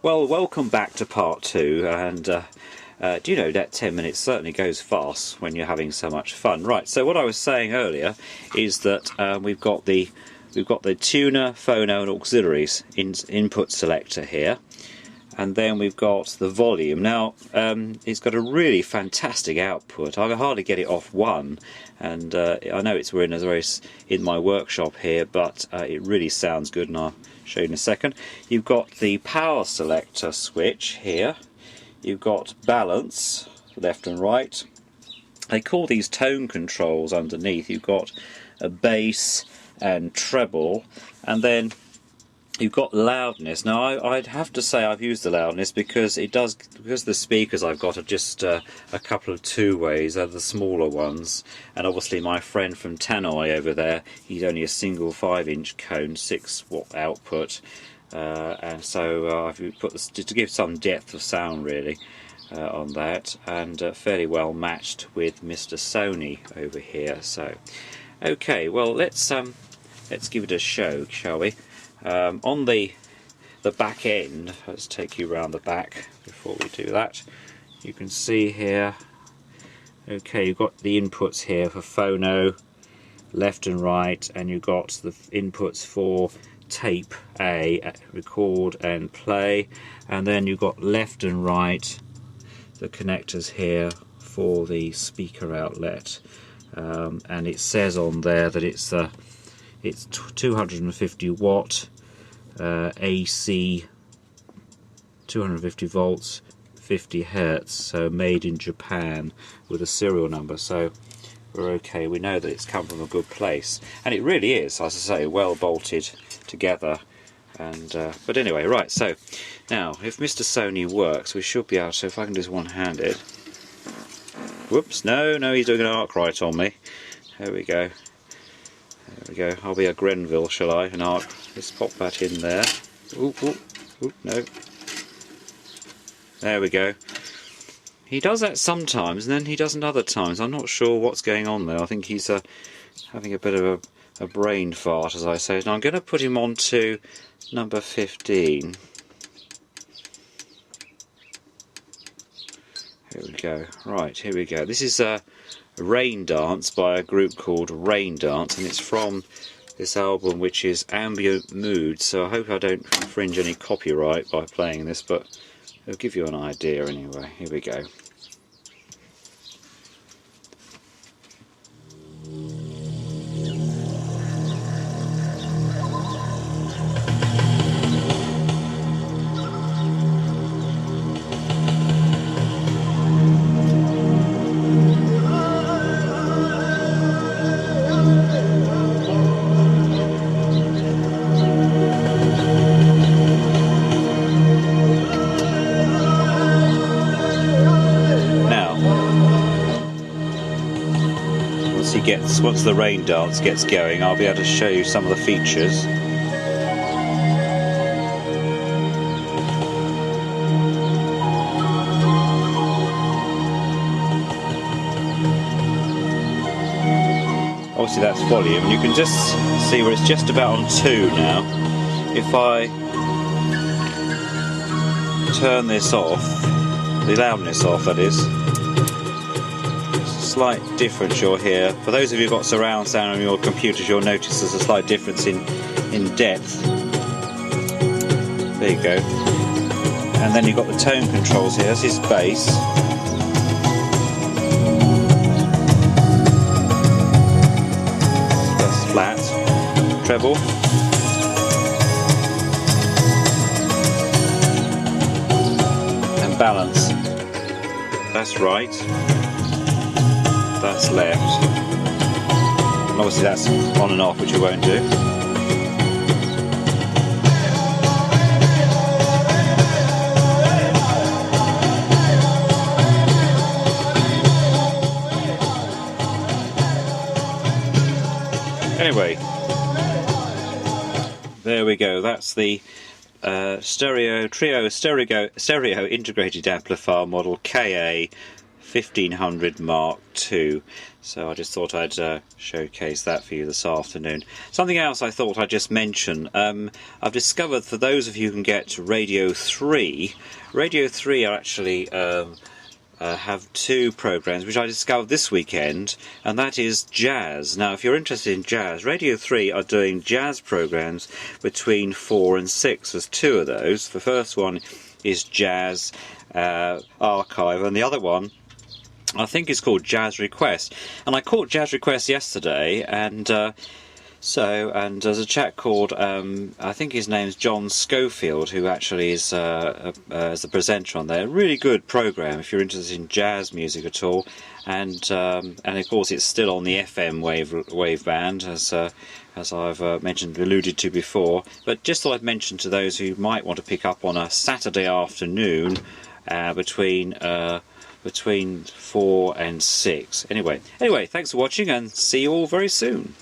Well, welcome back to part 2, and do you know that 10 minutes certainly goes fast when you're having so much fun. Right, so what I was saying earlier is that we've got the tuner, phono and auxiliaries input selector here, and then we've got the volume. Now it's got a really fantastic output. I can hardly get it off 1, and I know we're in my workshop here, but it really sounds good, and I'll show you in a second. You've got the power selector switch here. You've got balance, left and right. They call these tone controls underneath. You've got a bass and treble, and then you've got loudness. Now I'd have to say I've used the loudness because the speakers I've got are just a couple of 2-ways, they're the smaller ones, and obviously my friend from Tannoy over there, he's only a single 5-inch cone, 6-watt output, and so I've put this to give some depth of sound really on that, and fairly well matched with Mr. Sony over here. So okay, well let's give it a show, shall we? On the back end, let's take you around the back before we do that. You can see here, okay, you've got the inputs here for phono, left and right, and you've got the inputs for tape A, record and play, and then you've got left and right, the connectors here for the speaker outlet, and it says on there that it's 250 watt AC, 250 volts, 50 hertz, so made in Japan with a serial number, so we're okay. We know that it's come from a good place, and it really is, as I say, well bolted together. And but anyway, right, so now if Mr. Sony works, we should be able to, if I can do this one-handed. Whoops, no, he's doing an arc right on me. There we go. There we go. I'll be a Grenville, shall I? An arc. Let's pop that in there. Oop, no. There we go. He does that sometimes, and then he doesn't other times. I'm not sure what's going on there. I think he's having a bit of a brain fart, as I say. Now I'm going to put him on to number 15. Here we go. Right, here we go. This is Rain Dance by a group called Rain Dance, and it's from this album which is Ambient Mood, so I hope I don't infringe any copyright by playing this, but it'll give you an idea anyway. Here we go. Once the Rain Dance gets going, I'll be able to show you some of the features. Obviously that's volume, and you can just see where it's just about on 2 now. If I turn this off, the loudness off that is, slight difference you'll hear. For those of you who've got surround sound on your computers, you'll notice there's a slight difference in depth. There you go. And then you've got the tone controls here. This is bass. That's flat. Treble. And balance. That's right. That's left, and obviously that's on and off, which we won't do. Anyway, there we go. That's the Trio Integrated Amplifier model KA-1500. KA-1500 Mark II. So I just thought I'd showcase that for you this afternoon. Something else I thought I'd just mention. I've discovered, for those of you who can get Radio 3, Radio 3 are actually have two programs which I discovered this weekend, and that is jazz. Now, if you're interested in jazz, Radio 3 are doing jazz programs between 4 and 6. There's two of those. The first one is Jazz Archive, and the other one I think is called Jazz Request. And I caught Jazz Request yesterday, and there's a chap called, I think his name's John Schofield, who actually is the presenter on there. Really good program if you're interested in jazz music at all. And of course it's still on the FM wave band, as I've alluded to before. But just thought I'd mention to those who might want to pick up on a Saturday afternoon between 4 and 6. Anyway, thanks for watching, and see you all very soon.